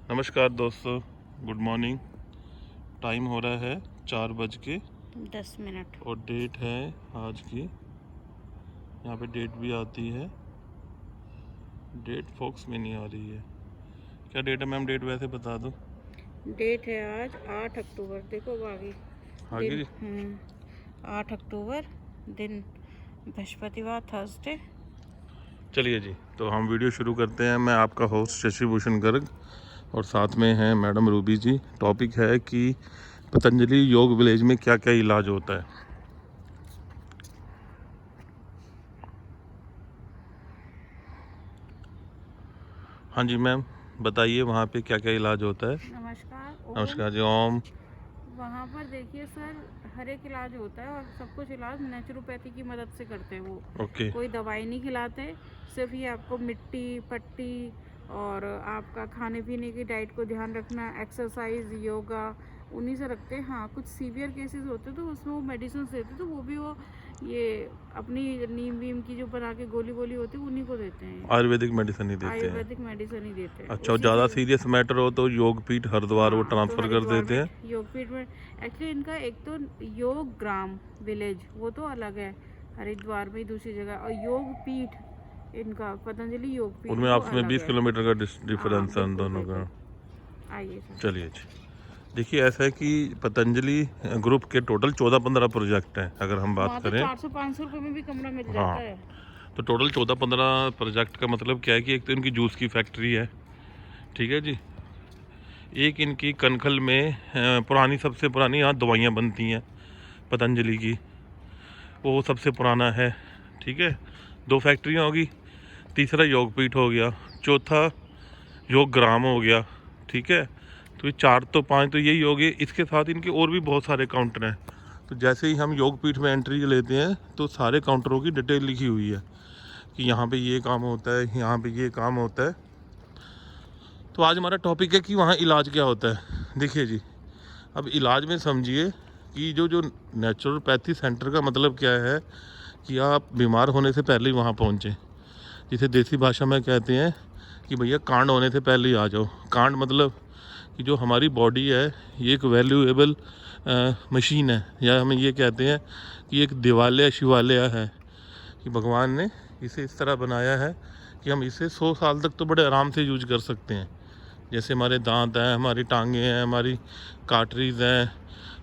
नमस्कार दोस्तों, good morning. Time हो रहा है 4:10 और डेट है आज की। यहाँ पे डेट भी आती है, डेट फॉक्स में नहीं आ रही है। क्या डेट है मैम? डेट वैसे बता दो। डेट है आज 8 अक्टूबर। देखो आगे दिन। आगे 8 अक्टूबर दिन बृहस्पतिवार, थर्सडे। चलिए जी, तो हम वीडियो शुरू करते हैं। मैं आपका होस्ट शशि भूषण गर्ग और साथ में हैं मैडम रूबी जी। टॉपिक है कि पतंजलि योग विलेज में क्या क्या इलाज होता है। हाँ जी मैम, बताइए वहाँ पे क्या क्या इलाज होता है। नमस्कार। नमस्कार जी। ओम। वहाँ पर देखिए सर, हर एक इलाज होता है और सब कुछ इलाज नेचुरोपैथी की मदद से करते हैं वो। ओके। कोई दवाई नहीं खिलाते, सिर्फ ये आपको मिट्टी पट्टी और आपका खाने पीने की डाइट को ध्यान रखना, एक्सरसाइज, योगा, उन्हीं से रखते हैं। हाँ, कुछ सीवियर केसेस होते तो उसमें वो मेडिसिन देते, तो वो भी वो ये अपनी नीम वीम की जो बना के गोली वोली होती है उन्हीं को देते हैं। आयुर्वेदिक मेडिसिन ही देते हैं। आयुर्वेदिक मेडिसिन ही देते हैं अच्छा, और उसी ज़्यादा से। सीरियस मैटर हो तो योगपीठ हरिद्वार वो हाँ, तो ट्रांसफ़र कर हरिद्वार देते हैं। में योगपीठ में एक्चुअली इनका एक तो योग ग्राम विलेज वो तो अलग है, हरिद्वार में ही दूसरी जगह, और योग पीठ इनका पतंजलि योग पीठ उनमें वो आपस में अलग 20 है। किलोमीटर का हाँ डिफरेंस है उन बिल्कुल दोनों का। बिल्कुल। आइए सर। चलिए जी, देखिए ऐसा है कि पतंजलि ग्रुप के टोटल 14-15 प्रोजेक्ट हैं अगर हम बात वहाँ तो करें। 400-500 रुपये में भी कमरा मिल हाँ, जाता है। तो टोटल 14-15 प्रोजेक्ट का मतलब क्या है कि एक तो इनकी जूस की फैक्ट्री है, ठीक है जी। एक इनकी कनखल में पुरानी, सबसे पुरानी यहाँ दवाइयाँ बनती हैं पतंजलि की, वो सबसे पुराना है, ठीक है। 2 फैक्ट्रियाँ होगी। तीसरा योगपीठ हो गया। चौथा योग ग्राम हो गया, ठीक है। तो ये 4 तो 5 तो यही हो गए। इसके साथ इनके और भी बहुत सारे काउंटर हैं। तो जैसे ही हम योगपीठ में एंट्री लेते हैं तो सारे काउंटरों की डिटेल लिखी हुई है कि यहाँ पे ये काम होता है, यहाँ पे ये काम होता है। तो आज हमारा टॉपिक है कि वहाँ इलाज क्या होता है। देखिए जी, अब इलाज में समझिए कि जो जो नेचुरोपैथी सेंटर का मतलब क्या है कि आप बीमार होने से पहले ही वहाँ पहुँचें। जिसे देसी भाषा में कहते हैं कि भैया कांड होने से पहले ही आ जाओ। कांड मतलब कि जो हमारी बॉडी है ये एक वैल्यूएबल मशीन है, या हम ये कहते हैं कि एक दिवालिया शिवालय है कि भगवान ने इसे इस तरह बनाया है कि हम इसे 100 साल तक तो बड़े आराम से यूज कर सकते हैं। जैसे हमारे दांत हैं, हमारी टांगें हैं, हमारी काटरीज हैं,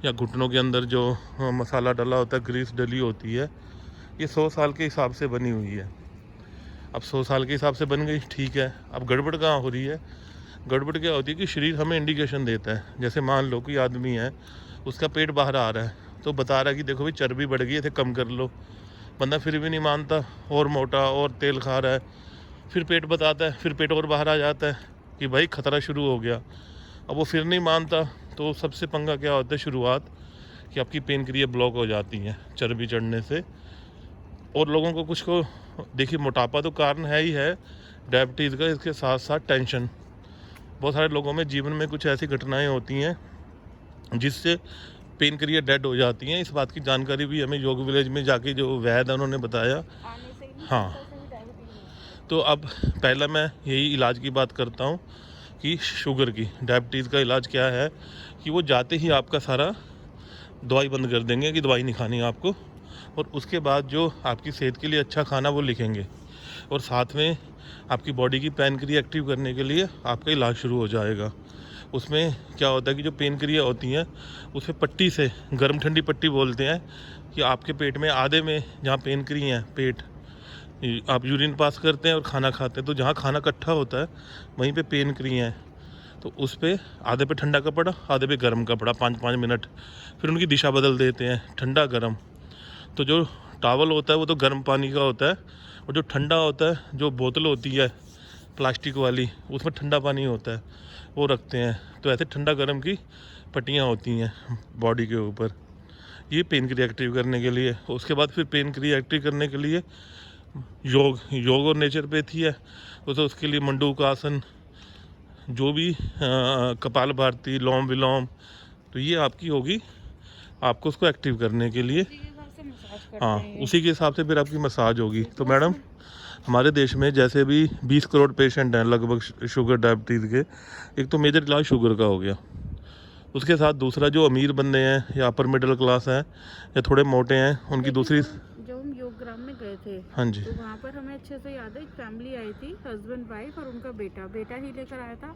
या घुटनों के अंदर जो मसाला डला होता है, ग्रीस डली होती है, ये 100 साल के हिसाब से बनी हुई है। अब 100 साल के हिसाब से बन गई, ठीक है। अब गड़बड़ कहाँ हो रही है? गड़बड़ क्या होती है कि शरीर हमें इंडिकेशन देता है। जैसे मान लो कोई आदमी है, उसका पेट बाहर आ रहा है, तो बता रहा है कि देखो भाई चर्बी बढ़ गई है, इसे कम कर लो। बंदा फिर भी नहीं मानता, और मोटा और तेल खा रहा है। फिर पेट बताता है, फिर पेट और बाहर आ जाता है कि भाई खतरा शुरू हो गया। अब वो फिर नहीं मानता, तो सबसे पंगा क्या होता है शुरुआत, कि आपकी पेन क्रिया ब्लॉक हो जाती है चर्बी चढ़ने से। और लोगों को कुछ को देखिए, मोटापा तो कारण है ही है डायबिटीज़ का, इसके साथ साथ टेंशन। बहुत सारे लोगों में जीवन में कुछ ऐसी घटनाएं होती हैं जिससे पेन क्रिया डेड हो जाती हैं। इस बात की जानकारी भी हमें योग विलेज में जाके जो वैद है उन्होंने बताया। आने से ही हाँ, कैंसर से भी डायबिटीज होती तो अब पहला मैं यही इलाज की बात करता हूँ कि शुगर की, डायबिटीज़ का इलाज क्या है कि वो जाते ही आपका सारा दवाई बंद कर देंगे कि दवाई नहीं खानी है आपको, और उसके बाद जो आपकी सेहत के लिए अच्छा खाना वो लिखेंगे, और साथ में आपकी बॉडी की पेन क्रिया एक्टिव करने के लिए आपका इलाज शुरू हो जाएगा। उसमें क्या होता है कि जो पेन क्रिया होती हैं उसमें पट्टी से, गर्म ठंडी पट्टी बोलते हैं, कि आपके पेट में आधे में जहाँ पेन क्रिया है, पेट आप यूरिन पास करते हैं और खाना खाते हैं, तो जहाँ खाना इकट्ठा होता है वहीं पे पेन क्रिया है। तो उस पर आधे पे ठंडा कपड़ा, आधे पे गर्म कपड़ा, 5-5 मिनट, फिर उनकी दिशा बदल देते हैं, ठंडा गर्म। तो जो टॉवल होता है वो तो गर्म पानी का होता है, और जो ठंडा होता है, जो बोतल होती है प्लास्टिक वाली, उसमें ठंडा पानी होता है, वो रखते हैं। तो ऐसे ठंडा गर्म की पट्टियाँ होती हैं बॉडी के ऊपर, ये पेन क्रिया एक्टिव करने के लिए। उसके बाद फिर पेन क्रिया एक्टिव करने के लिए योग और नेचुरोपैथी है, तो उसके लिए मंडूक आसन, जो भी कपाल भारती, लोम विलोम, तो ये आपकी होगी, आपको उसको एक्टिव करने के लिए। उसी के हिसाब से मसाज करते हाँ, हैं ये। उसी के हिसाब से फिर आपकी मसाज होगी। तो बहुत मैडम सारे हमारे देश में जैसे भी 20 करोड़ पेशेंट हैं लगभग शुगर डायबिटीज़ के, एक तो मेजर इलाज शुगर का हो गया, उसके साथ दूसरा जो अमीर बंदे हैं या अपर मिडिल क्लास हैं या थोड़े मोटे हैं उनकी देखिए, दूसरी। जब हम योगग्राम में गए थे, हाँ जी। तो वहाँ पर हमें अच्छे से याद है, एक फैमिली आई थी, हस्बैंड वाइफ और उनका बेटा ही लेकर आया था।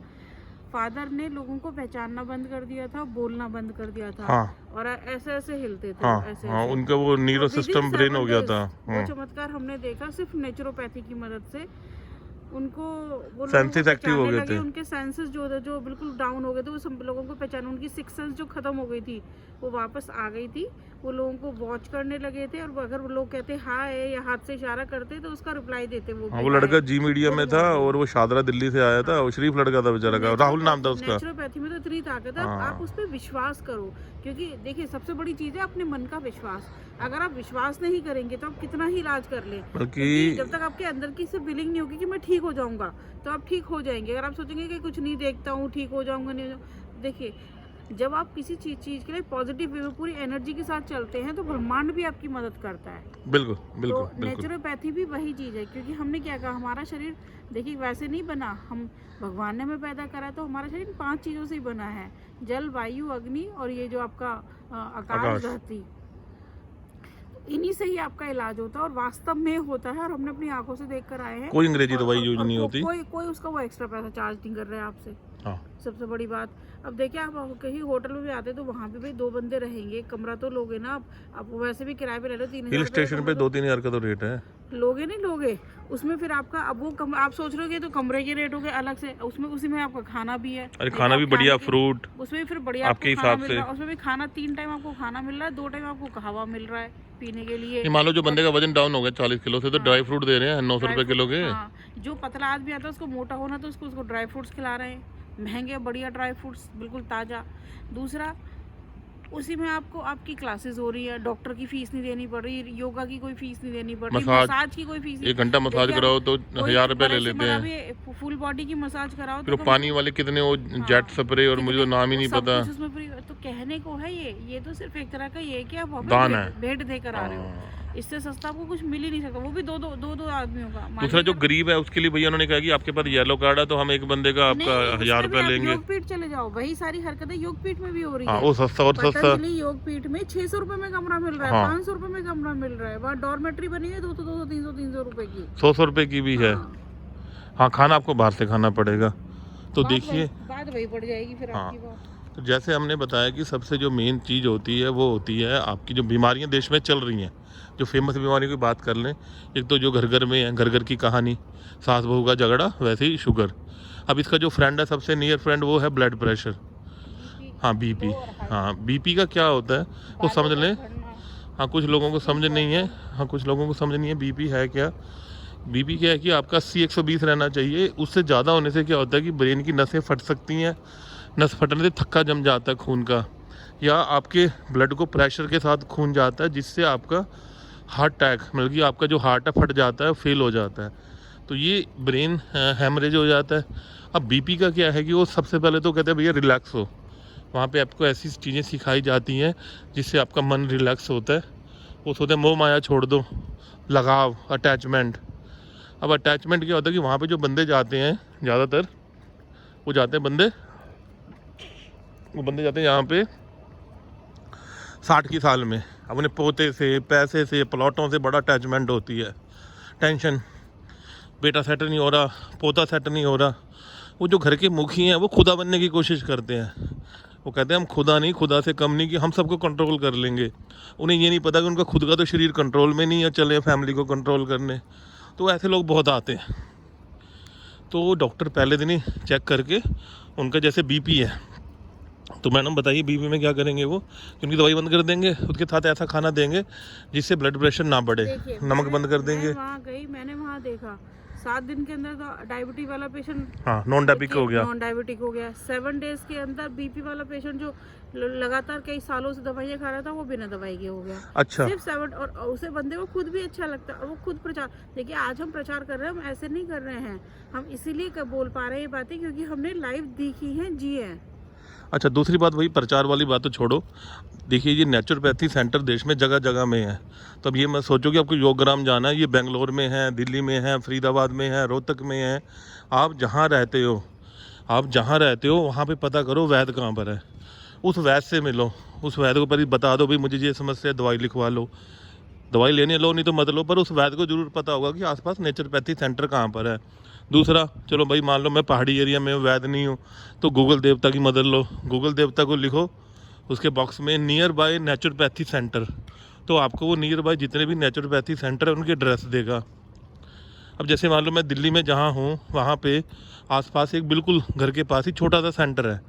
फादर ने लोगों को पहचानना बंद कर दिया था, बोलना बंद कर दिया था। हाँ और ऐसे ऐसे हिलते थे, हाँ ऐसे हाँ, ऐसे। उनका वो न्यूरो और within सिस्टम ब्रेन हो 7 गया days था। वो चमत्कार हमने देखा सिर्फ नेचुरोपैथी की मदद से। उनको वो लोगों को सेंसेस एक्टिव हो पहचानने गए लगे, थे। उनके सेंसेस जो बिल्कुल डाउन हो गए थे, वो सब लोगों को पहचान, उनकी सिक्स सेंस जो खत्म हो गई थी वो वापस आ गई थी। वो लोगों को वॉच करने लगे थे, और अगर वो लोग कहते हाय या हाथ से इशारा करते तो उसका रिप्लाई देते वो हाँ, भी वो लड़का हाय, जी मीडिया गुड में था मॉर्निंग। और वो शादरा दिल्ली से आया था, वो शरीफ लड़का था बेचारा का, राहुल नाम था उसका। नेचुरोपैथी में तो इतनी ताकत है, हाँ। आप उस पर विश्वास करो, क्योंकि देखिए सबसे बड़ी चीज़ है अपने मन का विश्वास। अगर आप विश्वास नहीं करेंगे तो आप कितना ही इलाज कर लें, बल्कि क्योंकि जब तक आपके अंदर की से फीलिंग नहीं होगी कि मैं ठीक हो जाऊंगा, तो आप ठीक हो जाएंगे। अगर आप सोचेंगे कि कुछ नहीं देखता हूँ, ठीक हो जाऊंगा, नहीं हो जाऊंगा, देखिए जब आप किसी चीज़ के लिए पॉजिटिव वे में पूरी एनर्जी के साथ चलते हैं तो ब्रह्मांड भी आपकी मदद करता है। बिल्कुल बिल्कुल तो बिल्कुल। नेचुरोपैथी भी वही चीज़ है, क्योंकि हमने क्या कहा, हमारा शरीर देखिए वैसे नहीं बना, हम भगवान ने हमें पैदा करा, तो हमारा शरीर 5 चीज़ों से ही बना है, जल, वायु, अग्नि और ये जो आपका आकाश, आकाश। धरती। इन्हीं से ही आपका इलाज होता है, और वास्तव में होता है, और हमने अपनी आंखों से देख कर आए हैं। कोई अंग्रेजी दवाई यूज और नहीं होती। कोई उसका वो एक्स्ट्रा पैसा चार्ज नहीं कर रहा है आपसे। हाँ, सबसे बड़ी बात, अब देखिए आप कहीं होटल में भी आते तो वहाँ पे भाई 2 बंदे रहेंगे, कमरा तो लोगे ना आप वैसे भी किराए पे ले लो 3000 हिल रुपये स्टेशन पे 2-3 हज़ार का तो रेट है। लोगे नहीं लोगे, उसमें फिर आपका अब वो आप सोच रहे हो कि तो कमरे के रेट हो गए अलग से, उसमें उसी में आपका खाना भी है। अरे देखो खाना आप भी बढ़िया, के- फ्रूट उसमें भी फिर बढ़िया आपके आपको खाना हिसाब मिल से। रहा है, उसमें भी खाना 3 टाइम आपको खाना मिल रहा है, 2 टाइम आपको कहवा मिल रहा है पीने के लिए। ये मान लो जो बंदे का वजन डाउन हो गया 40 किलो से, तो ड्राई फ्रूट दे रहे हैं 900 रुपए किलो के। हाँ, जो पतला आदमी आता है उसको मोटा होना, तो उसको ड्राई फ्रूट्स खिला रहे हैं, महंगे बढ़िया ड्राई फ्रूट्स बिल्कुल ताज़ा। दूसरा, उसी में आपको आपकी क्लासेस हो रही है, डॉक्टर की फीस नहीं देनी पड़ रही, योगा की कोई फीस नहीं देनी पड़ रही, मसाज की कोई फीस नहीं। 1 घंटा मसाज देखिए, कराओ तो कोई 1000 रुपए ले बड़े से लेते मतलब हैं। ये फुल बॉडी की मसाज कराओ फिर तो वो पानी वाले कितने वो जेट स्प्रे और मुझे तो नाम ही नहीं सब पता। कुछ उसमें फ्री। तो कहने को है ये तो सिर्फ एक तरह का ये है कि आप वहाँ दान पे है। भेंट देकर आ रहे हो, हाँ। इससे सस्ता आपको कुछ मिल ही नहीं सकता, वो भी दो आदमियों का। मान दूसरा जो लीजिए गरीब है उसके लिए भैया उन्होंने कहा कि आपके पास येलो कार्ड है तो हम एक बंदे का आपका नहीं, उसमें 1000 भी रुपया आप लेंगे। योगपीठ चले जाओ, वही सारी हरकतें योगपीठ में भी हो रही हाँ, है। वो सस्ता और सस्ता। पतंजलि योगपीठ में 600 रुपए में कमरा मिल रहा है, हाँ। 500 रुपए में कमरा मिल रहा है, वहाँ डॉर्मेट्री बनी है 200 300 रुपए की। 100 रुपए की भी है। हाँ। हाँ, खाना आपको बाहर से खाना पड़ेगा। तो देखिए, बात वही पड़ जाएगी फिर हाँ। आपकी बात। तो जैसे हमने बताया कि सबसे जो मेन चीज़ होती है वो होती है आपकी जो बीमारियां देश में चल रही हैं, जो फेमस बीमारियों की बात कर लें, एक तो जो घर घर में है, घर घर की कहानी, सास बहू का झगड़ा, वैसे ही शुगर। अब इसका जो फ्रेंड है, सबसे नियर फ्रेंड, वो है ब्लड प्रेशर। हाँ, बीपी। हाँ, बीपी का क्या होता है वो समझ लें। हाँ, कुछ लोगों को समझ नहीं है। हाँ, कुछ लोगों को समझ नहीं है बीपी है क्या। बीपी क्या है कि आपका 80 120 रहना चाहिए, उससे ज़्यादा होने से क्या होता है कि ब्रेन की नसें फट सकती हैं, नस फटने से थक्का जम जाता है खून का, या आपके ब्लड को प्रेशर के साथ खून जाता है, जिससे आपका हार्ट अटैक, मतलब कि आपका जो हार्ट है फट जाता है, फेल हो जाता है, तो ये ब्रेन हेमरेज हो जाता है। अब बीपी का क्या है कि वो सबसे पहले तो कहते हैं भैया रिलैक्स हो, वहाँ पे आपको ऐसी चीज़ें सिखाई जाती हैं जिससे आपका मन रिलैक्स होता है। वो सोचते हैं मोह माया छोड़ दो, लगाव, अटैचमेंट। अब अटैचमेंट क्या होता है कि वहाँ पे जो बंदे जाते हैं ज़्यादातर, वो जाते हैं यहाँ पे 60 की साल में, अपने पोते से, पैसे से, प्लॉटों से बड़ा अटैचमेंट होती है, टेंशन, बेटा सेट नहीं हो रहा, पोता सेट नहीं हो रहा। वो जो घर के मुखी हैं वो खुदा बनने की कोशिश करते हैं, वो कहते हैं हम खुदा नहीं, खुदा से कम नहीं, कि हम सबको कंट्रोल कर लेंगे। उन्हें ये नहीं पता कि उनका खुद का तो शरीर कंट्रोल में नहीं है, चले फैमिली को कंट्रोल करने। तो ऐसे लोग बहुत आते हैं। तो डॉक्टर पहले दिन ही चेक करके उनका जैसे बीपी है, तो मैडम बताइए बीपी में क्या करेंगे वो, कि उनकी दवाई बंद कर देंगे, उसके साथ ऐसा खाना देंगे जिससे ब्लड प्रेशर ना बढ़े, देखिए, नमक बंद कर देंगे। मैं वहाँ गई, मैंने वहाँ देखा 7 दिन के अंदर तो डायबिटीज वाला पेशेंट, हाँ, नॉन डायबिटिक हो गया। नॉन डायबिटिक हो गया। 7 डेज के अंदर बीपी वाला पेशेंट जो लगातार कई सालों से दवाइयाँ खा रहा था, वो बिना दवाई के हो गया। अच्छा, सिर्फ 7, और उसे बंदे को खुद भी अच्छा लगता है, और वो खुद प्रचार। देखिए आज हम प्रचार कर रहे हैं, हम ऐसे नहीं कर रहे हैं, हम इसीलिए बोल पा रहे हैं ये बातें क्योंकि हमने लाइव देखी हैं, जी हैं। अच्छा, दूसरी बात वही प्रचार वाली बात तो छोड़ो। देखिए ये नेचुरोपैथी सेंटर देश में जगह जगह में है। तो अब ये मत सोचो कि आपको योग ग्राम जाना है, ये बेंगलोर में है, दिल्ली में है, फरीदाबाद में है, रोहतक में है। आप जहाँ रहते हो, वहाँ पे पता करो वैद्य कहाँ पर है, उस वैद्य से मिलो, उस वैद्य को पहले बता दो भाई मुझे ये समस्या है, दवाई लिखवा लो, दवाई लेने लो नहीं तो मत लो, पर उस वैद्य को जरूर पता होगा कि आसपास नेचुरोपैथी सेंटर कहाँ पर है। दूसरा, चलो भाई मान लो मैं पहाड़ी एरिया में वैद्य नहीं हूँ, तो गूगल देवता की मदद लो, गूगल देवता को लिखो उसके बॉक्स में नियर बाय नेचुरोपैथी सेंटर, तो आपको वो नियर बाय जितने भी नेचुरोपैथी सेंटर है उनके एड्रेस देगा। अब जैसे मान लो मैं दिल्ली में जहाँ हूँ वहाँ पे आसपास एक बिल्कुल घर के पास ही छोटा सा सेंटर है,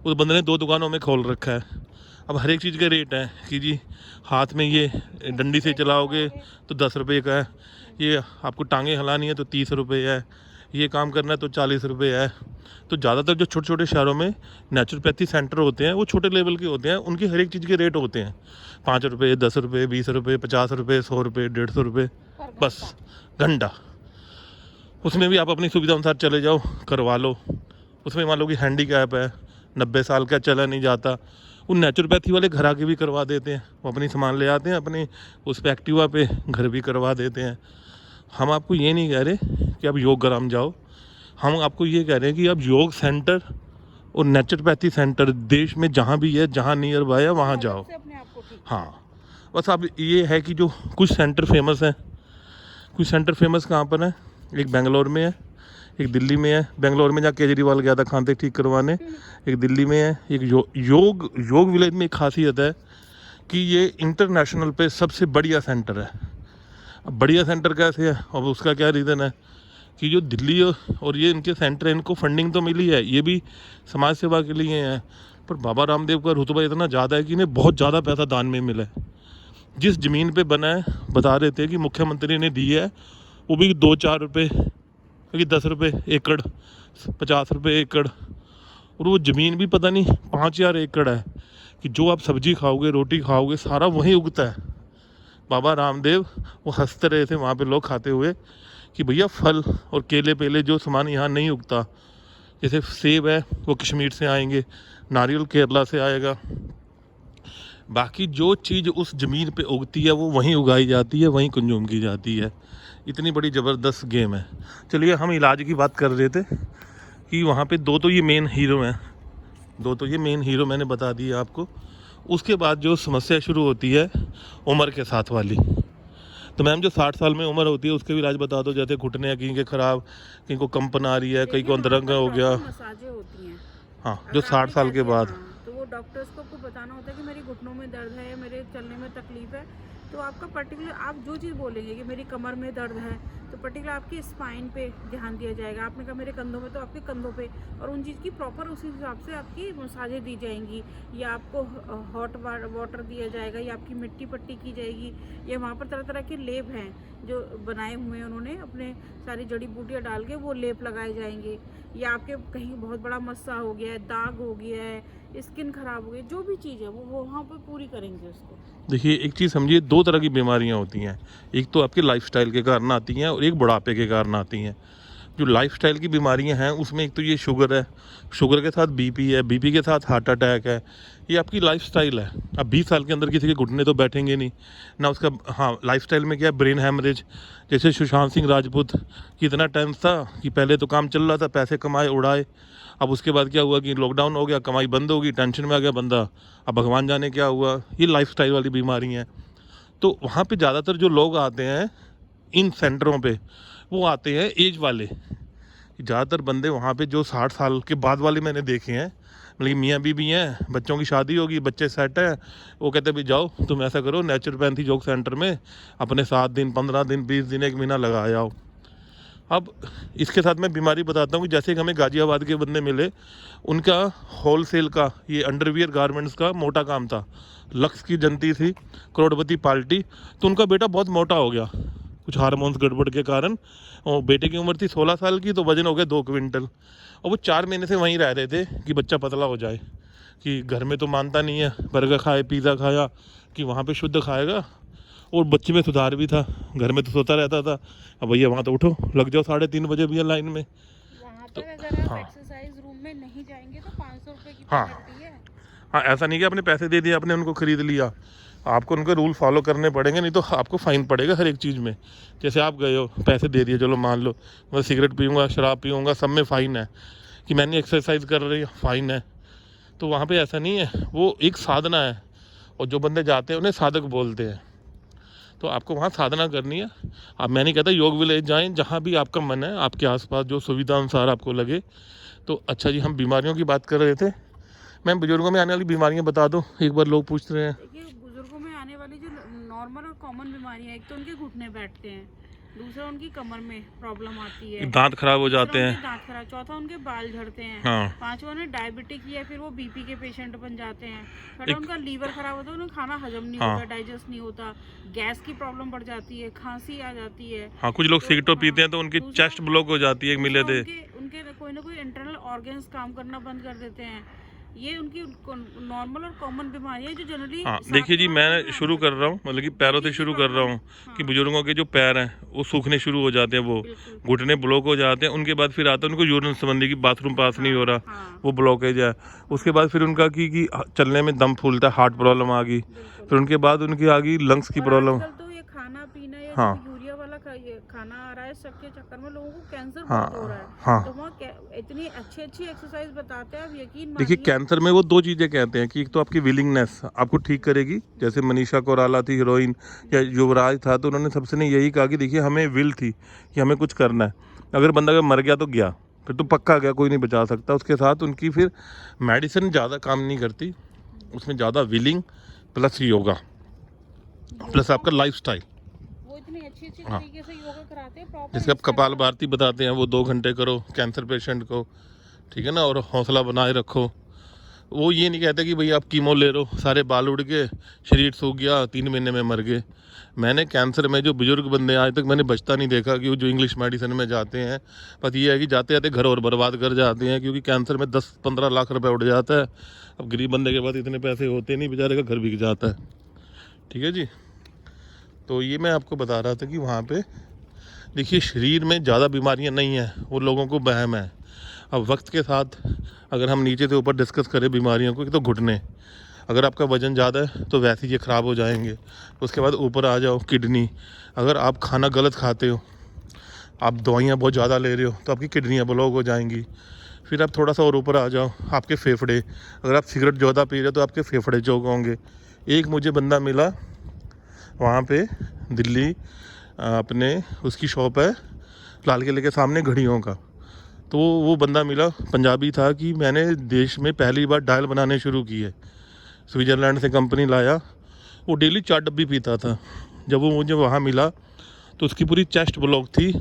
उस बंदे ने 2 दुकानों में खोल रखा है। अब हर एक चीज़ के रेट हैं कि जी हाथ में ये डंडी से चलाओगे तो 10 रुपये का है, ये आपको टांगे हिलानी है तो 30 रुपये है, ये काम करना है तो 40 रुपये है। तो ज़्यादातर जो छोटे छोटे शहरों में नेचुरोपैथी सेंटर होते हैं वो छोटे लेवल के होते हैं, उनकी हर एक चीज़ के रेट होते हैं 5 रुपये, 10 रुपये, 20 रुपये, 50 रुपये, 100 रुपये, 150 रुपये, बस घंटा। उसमें भी आप अपनी सुविधा अनुसार चले जाओ, करवा लो। उसमें मान लो कि हैंडीकैप है, 90 साल का, चला नहीं जाता, उन नेचुरोपैथी वाले घर आके भी करवा देते हैं, वो अपनी सामान ले आते हैं, अपने उस पे एक्टिवा पे घर भी करवा देते हैं। हम आपको ये नहीं कह रहे कि आप योग ग्राम जाओ, हम आपको ये कह रहे हैं कि आप योग सेंटर और नेचुरोपैथी सेंटर देश में जहाँ भी है, जहाँ नियर बाय है वहाँ जाओ। हाँ, बस अब ये है कि जो कुछ सेंटर फेमस हैं, कुछ सेंटर फेमस कहाँ पर है, एक बेंगलोर में है, एक दिल्ली में है। बेंगलोर में जहाँ केजरीवाल गया था खांते ठीक करवाने, एक दिल्ली में है। एक योग विलेज में एक खासियत है कि ये इंटरनेशनल पे सबसे बढ़िया सेंटर है। अब बढ़िया सेंटर कैसे है, अब उसका क्या रीज़न है कि जो दिल्ली और ये इनके सेंटर है, इनको फंडिंग तो मिली है, ये भी समाज सेवा के लिए हैं, पर बाबा रामदेव का रुतबा इतना ज़्यादा है कि इन्हें बहुत ज़्यादा पैसा दान में मिला है। जिस ज़मीन पे बना है बता रहे थे कि मुख्यमंत्री ने दी है, वो भी 2-4 रुपये, क्योंकि 10 रुपये एकड़, 50 रुपये एकड़, और वो ज़मीन भी पता नहीं 5000 एकड़ है कि जो आप सब्जी खाओगे, रोटी खाओगे, सारा वहीं उगता है। बाबा रामदेव वो हंसते रहे थे वहाँ पे लोग खाते हुए कि भैया फल और केले पेले जो सामान यहाँ नहीं उगता, जैसे सेब है वो कश्मीर से आएंगे, नारियल केरला से आएगा, बाकी जो चीज़ उस ज़मीन पे उगती है वो वहीं उगाई जाती है, वहीं कंज्यूम की जाती है। इतनी बड़ी ज़बरदस्त गेम है। चलिए हम इलाज की बात कर रहे थे कि वहाँ पे 2 तो ये मेन हीरो हैं, 2 तो ये मेन हीरो मैंने बता दिए आपको। उसके बाद जो समस्या शुरू होती है उम्र के साथ वाली, तो मैम जो 60 साल में उम्र होती है उसके भी इलाज बता दो, जैसे घुटने हैं कहीं के ख़राब, कहीं को कंपन आ रही है, कहीं को अंदरंग हो गया। मसाजें होती हैं, हाँ, जो 60 साल के बाद। हाँ, तो वो डॉक्टर्स को आपको बताना होता है कि मेरी घुटनों में दर्द है, मेरे चलने में तकलीफ है, तो आपका पर्टिकुलर आप जो चीज़ बोलेंगे कि मेरी कमर में दर्द है, तो पर्टिकुलर आपकी स्पाइन पे ध्यान दिया जाएगा। आपने कहा मेरे कंधों में, तो आपके कंधों पे, और उन चीज़ की प्रॉपर उसी हिसाब से आपकी मसाजें दी जाएंगी, या आपको हॉट वाटर दिया जाएगा, या आपकी मिट्टी पट्टी की जाएगी, या वहाँ पर तरह तरह के लेप हैं जो बनाए हुए हैं उन्होंने, अपने सारी जड़ी बूटियाँ डाल के वो लेप लगाए जाएंगे, या आपके कहीं बहुत बड़ा मस्सा हो गया है, दाग हो गया है, स्किन खराब हो गई, जो भी चीज़ है वो वहाँ पर पूरी करेंगे उसको। देखिए एक चीज़ समझिए, 2 तरह की बीमारियां होती हैं, एक तो आपके लाइफस्टाइल के कारण आती हैं और एक बुढ़ापे के कारण आती हैं। जो लाइफस्टाइल की बीमारियां हैं उसमें एक तो ये शुगर है, शुगर के साथ बीपी है, बीपी के साथ हार्ट अटैक है, ये आपकी लाइफस्टाइल है। अब 20 साल के अंदर किसी के घुटने तो बैठेंगे नहीं ना, उसका हाँ लाइफस्टाइल में क्या है, ब्रेन हैमरेज, जैसे सुशांत सिंह राजपूत की इतना टाइम था कि पहले तो काम चल रहा था, पैसे कमाए उड़ाए, अब उसके बाद क्या हुआ कि लॉकडाउन हो गया, कमाई बंद होगी, टेंशन में आ गया बंदा, अब भगवान जाने क्या हुआ। ये लाइफस्टाइल वाली बीमारी हैं। तो वहाँ पे ज़्यादातर जो लोग आते हैं इन सेंटरों पे, वो आते हैं एज वाले, ज़्यादातर बंदे वहाँ पे जो 60 साल के बाद वाले मैंने देखे हैं, मतलब मियाँ बीबी हैं, बच्चों की शादी होगी, बच्चे सेट हैं, वो कहते भी जाओ तुम ऐसा करो नेचुरोपैथी योग सेंटर में अपने 7 दिन, 15 दिन, 20 दिन, 1 महीना लगा आओ। अब इसके साथ मैं बीमारी बताता हूँ कि जैसे कि हमें गाजियाबाद के बंदे मिले, उनका होलसेल का ये अंडरवियर गारमेंट्स का मोटा काम था, लक्स की जनती थी, करोड़पति पार्टी, तो उनका बेटा बहुत मोटा हो गया कुछ हार्मोन्स गड़बड़ के कारण, और बेटे की उम्र थी 16 साल की, तो वजन हो गया 2 क्विंटल, और वो 4 महीने से वहीं रह रहे थे कि बच्चा पतला हो जाए, कि घर में तो मानता नहीं है, बर्गर खाए, पिज़्ज़ा खाया, कि वहाँ पे शुद्ध खाएगा, और बच्चे में सुधार भी था, घर में तो सोता रहता था, अब भैया वहाँ तो उठो लग जाओ 3:30 बजे भैया लाइन में। वहाँ पर अगर आप एक्सरसाइज रूम में नहीं जाएंगे तो 500 रुपये की हाँ। पेनल्टी है। हाँ, ऐसा नहीं कि आपने पैसे दे दिए, आपने उनको ख़रीद लिया, आपको उनके रूल फॉलो करने पड़ेंगे, नहीं तो आपको फ़ाइन पड़ेगा हर एक चीज़ में। जैसे आप गए हो, पैसे दे दिए, चलो मान लो मैं सिगरेट पीऊँगा, शराब पीऊँगा, सब में फ़ाइन है। कि मैंने एक्सरसाइज कर रही, फ़ाइन है। तो वहाँ पे ऐसा नहीं है, वो एक साधना है, और जो बंदे जाते हैं उन्हें साधक बोलते हैं। तो आपको वहाँ साधना करनी है। अब मैं नहीं कहता योग विलेज जाएँ, जहाँ भी आपका मन है, आपके आसपास जो सुविधा अनुसार आपको लगे। तो अच्छा जी, हम बीमारियों की बात कर रहे थे। मैं बुजुर्गों में आने वाली बीमारियाँ बता दूँ, एक बार लोग पूछ रहे हैं। देखिए, बुजुर्गों में आने वाली जो नॉर्मल और कॉमन बीमारियाँ, एक तो उनके घुटने बैठते हैं, दूसरा उनकी कमर में प्रॉब्लम आती है, दांत खराब हो तीसरा जाते हैं। उनके दांत खराब, चौथा उनके बाल झड़ते हैं, हाँ। पांचवा उन्हें डायबिटिक या फिर वो बीपी के पेशेंट बन जाते हैं, छठा एक- उनका लीवर खराब होता है, उन्हें खाना हजम नहीं हाँ। होता, डाइजेस्ट नहीं होता, गैस की प्रॉब्लम बढ़ जाती है, खांसी आ जाती है। हाँ, कुछ लोग तो सिगरेटो हाँ, पीते हैं तो उनकी दूसरा- चेस्ट ब्लॉक हो जाती है, मिले दूसरा थे। उनके कोई ना कोई इंटरनल ऑर्गन्स काम करना बंद कर देते हैं। ये उनकी नॉर्मल और कॉमन बीमारी है जो जनरली। हाँ, देखिए जी, मैं शुरू कर रहा हूँ, मतलब कि पैरों से शुरू कर रहा हूँ। हाँ। कि बुजुर्गों के जो पैर हैं वो सूखने शुरू हो जाते हैं, वो बिल्कुल। घुटने ब्लॉक हो जाते हैं। उनके बाद फिर आता है उनको यूरिन संबंधी, की बाथरूम पास नहीं हो रहा, हाँ, वो ब्लॉकेज है। उसके बाद फिर उनका कि चलने में दम फूलता है, हार्ट प्रॉब्लम आ गई। बिल्कुल। फिर उनके बाद उनकी आ गई लंग्स की और प्रॉब्लम। आजकल तो ये खाना पीना या हाँ। जो यूरिया वाला ये खाना आ रहा है, सबके चक्कर में लोगों को कैंसर हाँ, बहुत हो रहा है। हाँ। तो वहाँ इतनी अच्छी अच्छी एक्सरसाइज बताते हैं, आप यकीन देखिए, मानिए। कैंसर में वो दो चीज़ें कहते हैं कि एक तो आपकी विलिंगनेस आपको ठीक करेगी, जैसे मनीषा कोइराला थी हीरोइन, या युवराज था, तो उन्होंने सबसे ने यही कहा कि देखिए हमें विल थी कि हमें कुछ करना है। अगर बंदा अगर मर गया तो गया, फिर तो पक्का गया, कोई नहीं बचा सकता। उसके साथ उनकी फिर मेडिसिन ज़्यादा काम नहीं करती, उसमें ज़्यादा विलिंग प्लस योगा प्लस आपका लाइफस्टाइल। वो इतनी अच्छी अच्छी हाँ। तरीके से योगा कराते हैं, प्रॉपर। जैसे आप कपाल भारती बताते हैं, वो 2 घंटे करो कैंसर पेशेंट को, ठीक है ना, और हौसला बनाए रखो। वो ये नहीं कहते कि भाई आप कीमो ले लो, सारे बाल उड़ गए, शरीर सूख गया, 3 महीने में मर गए। मैंने कैंसर में जो बुजुर्ग बंदे आज तक मैंने बचता नहीं देखा, कि वो जो इंग्लिश मेडिसिन में जाते हैं, बस ये है कि जाते जाते घर और बर्बाद कर जाते हैं, क्योंकि कैंसर में 10-15 लाख रुपए उड़ जाता है। अब गरीब बंदे के पास इतने पैसे होते नहीं, बेचारे का घर बिक जाता है। ठीक है जी, तो ये मैं आपको बता रहा था कि वहाँ पे देखिए शरीर में ज़्यादा बीमारियाँ नहीं हैं, वो लोगों को वहम है। अब वक्त के साथ अगर हम नीचे से ऊपर डिस्कस करें बीमारियों को, तो घुटने, अगर आपका वज़न ज़्यादा है तो वैसे ये ख़राब हो जाएंगे। उसके बाद ऊपर आ जाओ किडनी, अगर आप खाना गलत खाते हो, आप दवाइयाँ बहुत ज़्यादा ले रहे हो, तो आपकी किडनियाँ ब्लॉक हो जाएंगी। फिर आप थोड़ा सा और ऊपर आ जाओ, आपके फेफड़े, अगर आप सिगरेट ज़्यादा पी रहे हो तो आपके फेफड़े चौक होंगे। एक मुझे बंदा मिला वहाँ पे दिल्ली, अपने उसकी शॉप है लाल किले के सामने घड़ियों का। तो वो बंदा मिला, पंजाबी था, कि मैंने देश में पहली बार डायल बनाने शुरू की है, स्विट्ज़रलैंड से कंपनी लाया। वो डेली 4 डब्बी पीता था। जब वो मुझे वहाँ मिला तो उसकी पूरी चेस्ट ब्लॉक थी,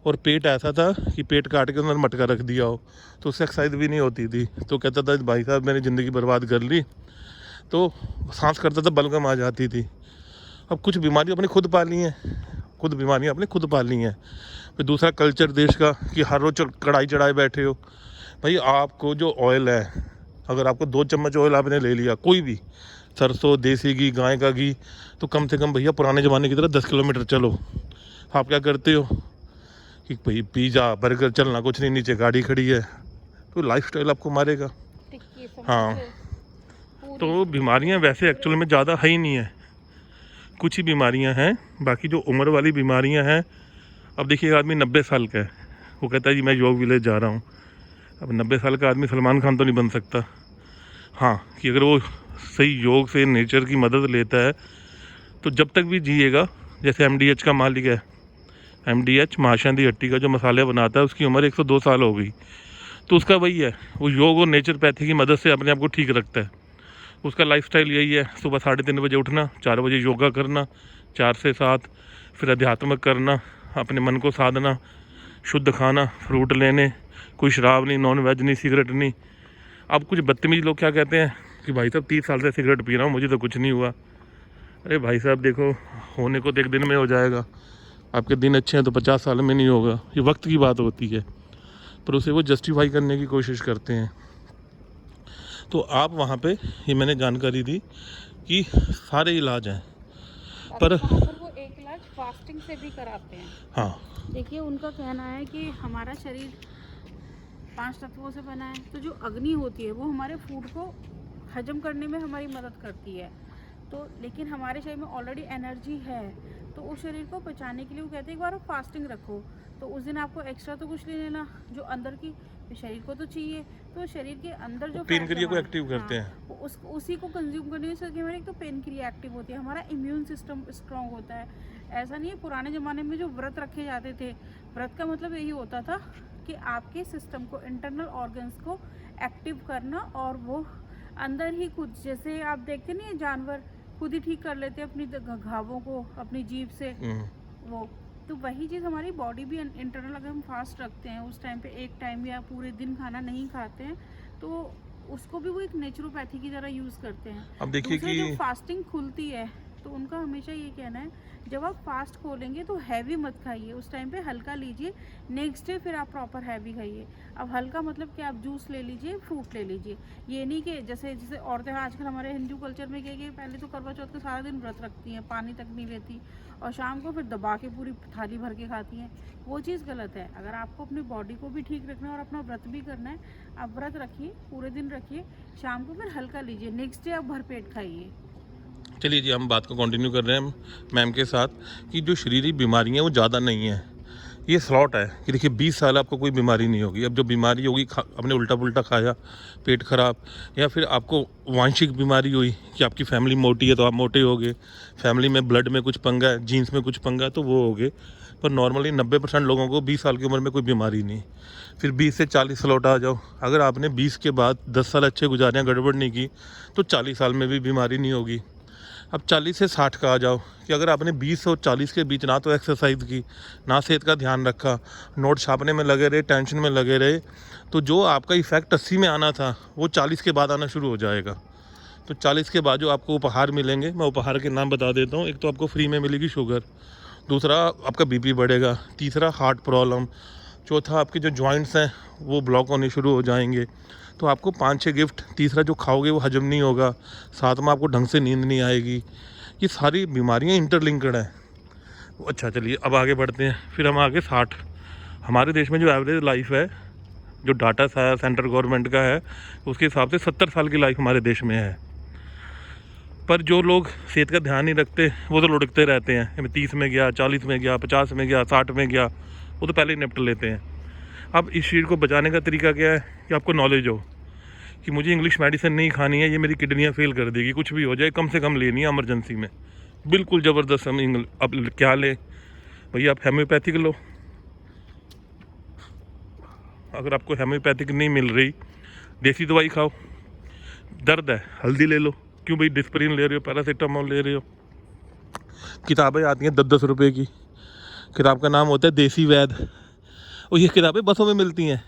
और पेट ऐसा था कि पेट काट के अंदर मटका रख दिया हो, तो उससे एक्सरसाइज भी नहीं होती थी। तो कहता था भाई साहब मैंने ज़िंदगी बर्बाद कर ली। तो सांस करता था, बलगम आ जाती थी। अब कुछ बीमारियाँ अपने खुद पाली हैं, खुद बीमारियाँ अपने खुद पाली हैं। फिर दूसरा कल्चर देश का, कि हर रोज़ कढ़ाई चढ़ाए बैठे हो। भाई आपको जो ऑयल है, अगर आपको 2 चम्मच ऑयल आपने ले लिया, कोई भी सरसों, देसी घी, गाय का घी, तो कम से कम भैया पुराने ज़माने की तरह 10 किलोमीटर चलो। आप क्या करते हो कि भाई पिज़्ज़ा बर्गर, चलना कुछ नहीं, नीचे गाड़ी खड़ी है। तो लाइफस्टाइल आपको मारेगा। टिक्की, हाँ। समोसे, पूरी। तो बीमारियां वैसे एक्चुअल में ज़्यादा है ही नहीं है, कुछ ही बीमारियां हैं। बाकी जो उम्र वाली बीमारियां हैं, अब देखिए आदमी 90 साल का है, वो कहता है जी मैं योग विलेज जा रहा हूँ। अब 90 साल का आदमी सलमान खान तो नहीं बन सकता। हाँ, कि अगर वो सही योग से नेचर की मदद लेता है तो जब तक भी जिएगा। जैसे MDH का मालिक है, MDH महाशंदी हट्टी का जो मसाले बनाता है, उसकी उम्र 102 साल हो गई। तो उसका वही है, वो योग और नेचुरोपैथी की मदद से अपने आप को ठीक रखता है। उसका लाइफस्टाइल यही है, सुबह 3:30 बजे उठना, 4 बजे योगा करना, 4 से 7, फिर अध्यात्म करना, अपने मन को साधना, शुद्ध खाना, फ्रूट लेने, कोई शराब नहीं, नॉन वेज नहीं, सिगरेट नहीं। अब कुछ बदतमीज लोग क्या कहते हैं कि भाई साहब 30 साल से सिगरेट पी रहा हूँ, मुझे तो कुछ नहीं हुआ। अरे भाई साहब देखो, होने को तो एक दिन में हो जाएगा। आपके दिन अच्छे हैं तो 50 साल में नहीं होगा। ये वक्त की बात होती है, पर उसे वो जस्टिफाई करने की कोशिश करते हैं। तो आप वहाँ पे, ये मैंने जानकारी दी कि सारे इलाज हैं, पर वहाँ पर वो एक इलाज फास्टिंग से भी कराते हैं। हाँ, देखिए उनका कहना है कि हमारा शरीर 5 तत्वों से बना है। तो जो अग्नि होती है वो हमारे फूड को हजम करने में हमारी मदद करती है। तो लेकिन हमारे शरीर में ऑलरेडी एनर्जी है, तो उस शरीर को बचाने के लिए वो कहते हैं एक बार आप फास्टिंग रखो, तो उस दिन आपको एक्स्ट्रा तो कुछ नहीं लेना, जो अंदर की शरीर को तो चाहिए, तो शरीर के अंदर जो पेन क्रिया को एक्टिव करते हैं, वो उसी को कंज्यूम करने से हमारी एक तो पेन क्रिया एक्टिव होती है, हमारा इम्यून सिस्टम स्ट्रांग होता है। ऐसा नहीं है, पुराने ज़माने में जो व्रत रखे जाते थे, व्रत का मतलब यही होता था कि आपके सिस्टम को, इंटरनल ऑर्गन्स को एक्टिव करना, और वो अंदर ही खुद, जैसे आप देखते नहीं है जानवर खुद ही ठीक कर लेते हैं अपनी घावों को अपनी जीभ से, वो तो वही चीज़ हमारी बॉडी भी इंटरनल, अगर हम फास्ट रखते हैं उस टाइम पे एक टाइम या पूरे दिन खाना नहीं खाते हैं, तो उसको भी वो एक नेचुरोपैथी की तरह यूज़ करते हैं। अब देखिए कि जब फास्टिंग खुलती है तो उनका हमेशा ये कहना है, जब आप फास्ट खोलेंगे तो हैवी मत खाइए, उस टाइम पे हल्का लीजिए, नेक्स्ट डे फिर आप प्रॉपर हैवी खाइए। अब हल्का मतलब कि आप जूस ले लीजिए, फ्रूट ले लीजिए, ये नहीं कि जैसे औरतें आजकल हमारे हिंदू कल्चर में क्या कि पहले तो करवा चौथ का सारा दिन व्रत रखती हैं, पानी तक नहीं लेती, और शाम को फिर दबा के पूरी थाली भर के खाती हैं। वो चीज़ गलत है। अगर आपको अपनी बॉडी को भी ठीक रखना है और अपना व्रत भी करना है, आप व्रत रखिए, पूरे दिन रखिए, शाम को फिर हल्का लीजिए, नेक्स्ट डे आप भरपेट खाइए। चलिए जी, हम बात को कंटिन्यू कर रहे हैं मैम के साथ कि जो शरीरी बीमारियां वो ज़्यादा नहीं है, ये स्लॉट है कि देखिए 20 साल आपको कोई बीमारी नहीं होगी। अब जो बीमारी होगी, आपने उल्टा पुल्टा खाया, पेट खराब, या फिर आपको वांशिक बीमारी हुई कि आपकी फैमिली मोटी है तो आप मोटे हो गए, फैमिली में ब्लड में कुछ पंगा है, जीन्स में कुछ पंगा है तो वो हो गए। पर नॉर्मली 90% लोगों को 20 साल की उम्र में कोई बीमारी नहीं। फिर 20 से 40 स्लॉट आ जाओ, अगर आपने 20 के बाद 10 साल अच्छे गुजारे, गड़बड़ नहीं की, तो 40 साल में भी बीमारी नहीं होगी। अब 40 से 60 का आ जाओ कि अगर आपने 20 और 40 के बीच ना तो एक्सरसाइज की, ना सेहत का ध्यान रखा, नोट छापने में लगे रहे, टेंशन में लगे रहे, तो जो आपका इफेक्ट 80 में आना था वो 40 के बाद आना शुरू हो जाएगा। तो 40 के बाद जो आपको उपहार मिलेंगे, मैं उपहार के नाम बता देता हूँ। एक तो आपको फ्री में मिलेगी शुगर, दूसरा आपका बीपी बढ़ेगा, तीसरा हार्ट प्रॉब्लम, चौथा आपके जो जॉइंट्स हैं वो ब्लॉक होने शुरू हो जाएंगे। तो आपको 5-6 गिफ्ट, तीसरा जो खाओगे वो हजम नहीं होगा, साथ में आपको ढंग से नींद नहीं आएगी। ये सारी बीमारियां इंटरलिंक्ड हैं। अच्छा चलिए अब आगे बढ़ते हैं। फिर हम आगे 60, हमारे देश में जो एवरेज लाइफ है, जो डाटा सेंटर गवर्नमेंट का है, उसके हिसाब से 70 साल की लाइफ हमारे देश में है। पर जो लोग सेहत का ध्यान नहीं रखते वो तो लुढ़कते रहते हैं, 30 में गया, 40 में गया, 50 में गया, 60 में गया, वो तो पहले ही निपट लेते हैं। अब इस शरीर को बचाने का तरीका क्या है कि आपको नॉलेज हो कि मुझे इंग्लिश मेडिसिन नहीं खानी है, ये मेरी किडनियाँ फेल कर देगी, कुछ भी हो जाए कम से कम लेनी है इमरजेंसी में, बिल्कुल ज़बरदस्त। हम अब क्या ले भैया, आप हेम्योपैथिक लो। अगर आपको हेम्योपैथिक नहीं मिल रही, देसी दवाई खाओ। दर्द है, हल्दी ले लो। क्यों भाई, डिस्प्रिन ले रहे हो, पैरासीटामोल ले रहे हो। किताबें आती हैं 10-10 रुपये की, किताब का नाम होता है देसी वैद्य, और ये किताबें बसों में मिलती हैं।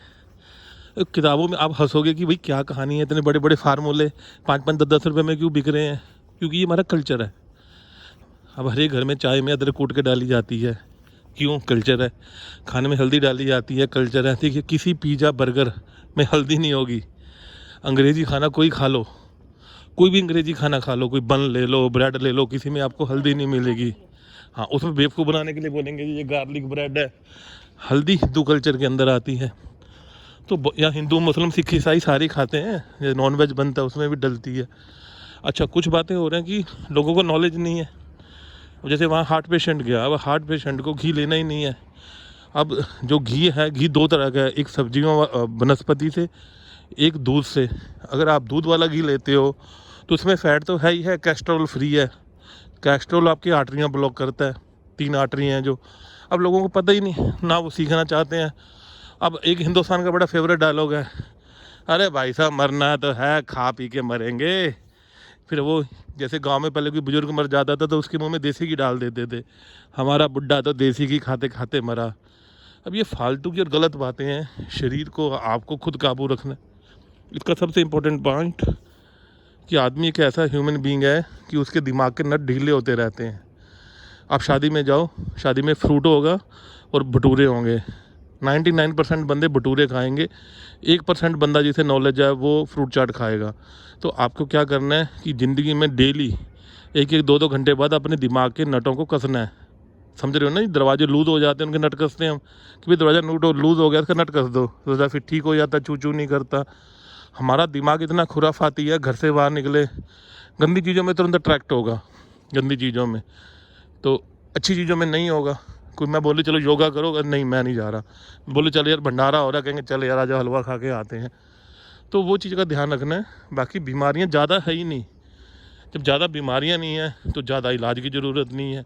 किताबों में आप हंसोगे कि भाई क्या कहानी है, इतने बड़े बड़े फार्मूले 5-5, 10-10 रुपये में क्यों बिक रहे हैं? क्योंकि ये हमारा कल्चर है। अब हर एक घर में चाय में अदरक कूट के डाली जाती है, क्यों? कल्चर है। खाने में हल्दी डाली जाती है, कल्चर है। देखिए किसी पिज़्ज़ा बर्गर में हल्दी नहीं होगी। अंग्रेज़ी खाना कोई खा लो, कोई भी अंग्रेज़ी खाना खा लो, कोई बन ले लो, ब्रेड ले लो, किसी में आपको हल्दी नहीं मिलेगी। हाँ, उसमें बेवकूफ़ बनाने के लिए बोलेंगे ये गार्लिक ब्रेड है। हल्दी हिंदू कल्चर के अंदर आती है। तो यहाँ हिंदू, मुस्लिम, सिख, ईसाई सारे खाते हैं, नॉन वेज बनता है उसमें भी डलती है। अच्छा, कुछ बातें हो रही हैं कि लोगों को नॉलेज नहीं है। जैसे वहाँ हार्ट पेशेंट गया, अब हार्ट पेशेंट को घी लेना ही नहीं है। अब जो घी है, घी 2 तरह का है, एक सब्जियों वनस्पति से, एक दूध से। अगर आप दूध वाला घी लेते हो तो उसमें फ़ैट तो है ही है, कैस्ट्रोल फ्री है। कैस्ट्रोल आपकी आर्टरियाँ ब्लॉक करता है, 3 आर्टरी हैं जो, अब लोगों को पता ही नहीं, ना वो सीखना चाहते हैं। अब एक हिंदुस्तान का बड़ा फेवरेट डायलॉग है, अरे भाई साहब मरना तो है, खा पी के मरेंगे। फिर वो जैसे गांव में पहले कोई बुजुर्ग मर जाता था तो उसके मुंह में देसी घी डाल देते थे, हमारा बुड्ढा तो देसी घी खाते खाते मरा। अब ये फालतू की और गलत बातें हैं। शरीर को आपको खुद काबू रखना है। इसका सबसे इम्पोर्टेंट पॉइंट कि आदमी एक ऐसा ह्यूमन बीइंग है कि उसके दिमाग के नट ढीले होते रहते हैं। आप शादी में जाओ, शादी में फ्रूट होगा और भटूरे होंगे। 99% बंदे भटूरे खाएंगे, 1% बंदा जिसे नॉलेज है वो फ्रूट चाट खाएगा। तो आपको क्या करना है कि ज़िंदगी में डेली 1-1, 2-2 घंटे बाद अपने दिमाग के नटों को कसना है, समझ रहे हो ना, दरवाजे लूज हो जाते हैं उनके, नट कसते हैं हम कि भाई दरवाज़ा लूज हो गया, इसका नट कस दो, दरवाज़ा फिर ठीक हो जाता, चू चू नहीं करता। हमारा दिमाग इतना खुराफाती है, घर से बाहर निकले गंदी चीज़ों में तुरंत अट्रैक्ट होगा, गंदी चीज़ों में, तो अच्छी चीज़ों में नहीं होगा। कोई मैं बोले चलो योगा करो, नहीं मैं नहीं जा रहा, बोले चलो यार भंडारा हो रहा, कहेंगे चल यार आज हलवा खा के आते हैं। तो वो चीज़ का ध्यान रखना है। बाकी बीमारियां ज़्यादा है ही नहीं, जब ज़्यादा बीमारियां नहीं है तो ज़्यादा इलाज की ज़रूरत नहीं है।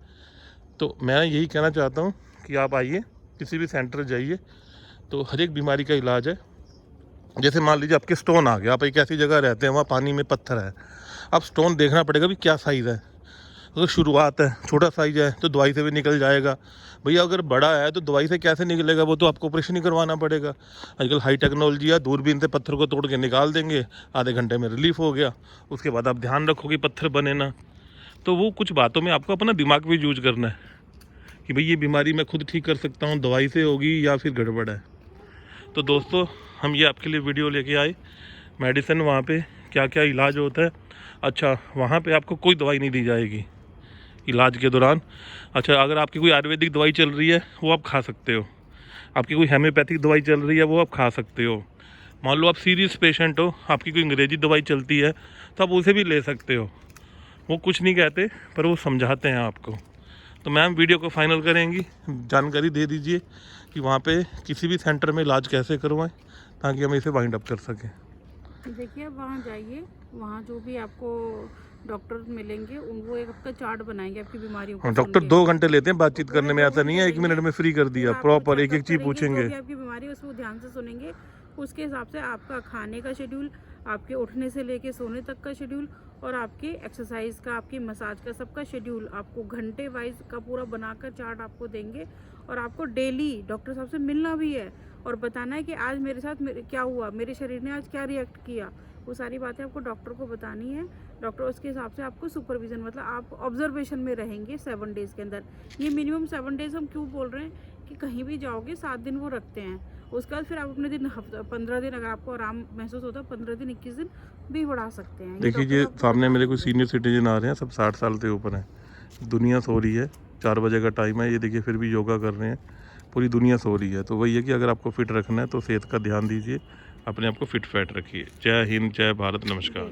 तो मैं यही कहना चाहता हूँ कि आप आइए, किसी भी सेंटर जाइए, तो हर एक बीमारी का इलाज है। जैसे मान लीजिए आपके स्टोन आ गया, आप एक ऐसी जगह रहते हैं वहाँ पानी में पत्थर है, अब स्टोन देखना पड़ेगा भी क्या साइज़ है। अगर शुरुआत है, छोटा साइज है तो दवाई से भी निकल जाएगा। भैया अगर बड़ा है तो दवाई से कैसे निकलेगा, वो तो आपको ऑपरेशन ही करवाना पड़ेगा। आजकल हाई टेक्नोलॉजी है, दूरबीन से पत्थर को तोड़ के निकाल देंगे, आधे घंटे में रिलीफ हो गया। उसके बाद आप ध्यान रखो कि पत्थर बने ना। तो वो कुछ बातों में आपको अपना दिमाग भी यूज करना है कि भाई ये बीमारी मैं खुद ठीक कर सकता हूँ, दवाई से होगी या फिर गड़बड़ है। तो दोस्तों हम ये आपके लिए वीडियो लेके आए, मेडिसिन वहाँ पे क्या क्या इलाज होता है। अच्छा, वहाँ पे आपको कोई दवाई नहीं दी जाएगी इलाज के दौरान। अच्छा, अगर आपकी कोई आयुर्वेदिक दवाई चल रही है वो आप खा सकते हो, आपकी कोई हेम्योपैथिक दवाई चल रही है वो आप खा सकते हो। मान लो आप सीरियस पेशेंट हो, आपकी कोई अंग्रेजी दवाई चलती है तो आप उसे भी ले सकते हो। वो कुछ नहीं कहते पर वो समझाते हैं आपको। तो मैम वीडियो को फाइनल करेंगी, जानकारी दे दीजिए कि वहाँ पे किसी भी सेंटर में इलाज कैसे करवाएं ताकि हम इसे वाइंड अप कर सकें। देखिए आप वहाँ जाइए, वहाँ जो भी आपको डॉक्टर मिलेंगे वो एक आपका चार्ट बनाएंगे आपकी बीमारियों को। डॉक्टर 2 घंटे लेते हैं बातचीत करने में, ऐसा नहीं है 1 मिनट में फ्री कर दिया, प्रॉपर एक एक चीज़ पूछेंगे। आपकी बीमारी है उसको ध्यान से सुनेंगे, उसके हिसाब से आपका खाने का शेड्यूल, आपके उठने से लेके सोने तक का शेड्यूल और आपके एक्सरसाइज का, आपकी मसाज का, सबका शेड्यूल आपको घंटे वाइज का पूरा बनाकर चार्ट आपको देंगे। और आपको डेली डॉक्टर साहब से मिलना भी है और बताना है कि आज मेरे साथ क्या हुआ, मेरे शरीर ने आज क्या रिएक्ट किया। वो सारी बातें आपको डॉक्टर को बतानी है। डॉक्टर उसके हिसाब से आपको सुपरविजन, मतलब आप ऑब्जर्वेशन में रहेंगे 7 डेज़ के अंदर। ये मिनिमम 7 डेज़ हम क्यों बोल रहे हैं कि कहीं भी जाओगे 7 दिन वो रखते हैं। उसके बाद फिर आप अपने दिन 15 दिन अगर आपको आराम महसूस होता है 15 दिन 21 दिन भी बढ़ा सकते हैं। देखिए ये सामने मेरे कोई सीनियर सिटीजन आ रहे हैं, सब 60 साल से ऊपर हैं। दुनिया सो रही है, 4 बजे का टाइम है, ये देखिए फिर भी योगा कर रहे हैं, पूरी दुनिया सो रही है। तो वही है कि अगर आपको फिट रखना है तो सेहत का ध्यान दीजिए, अपने आप को फिट फैट रखिए। जय हिंद, जय भारत, नमस्कार।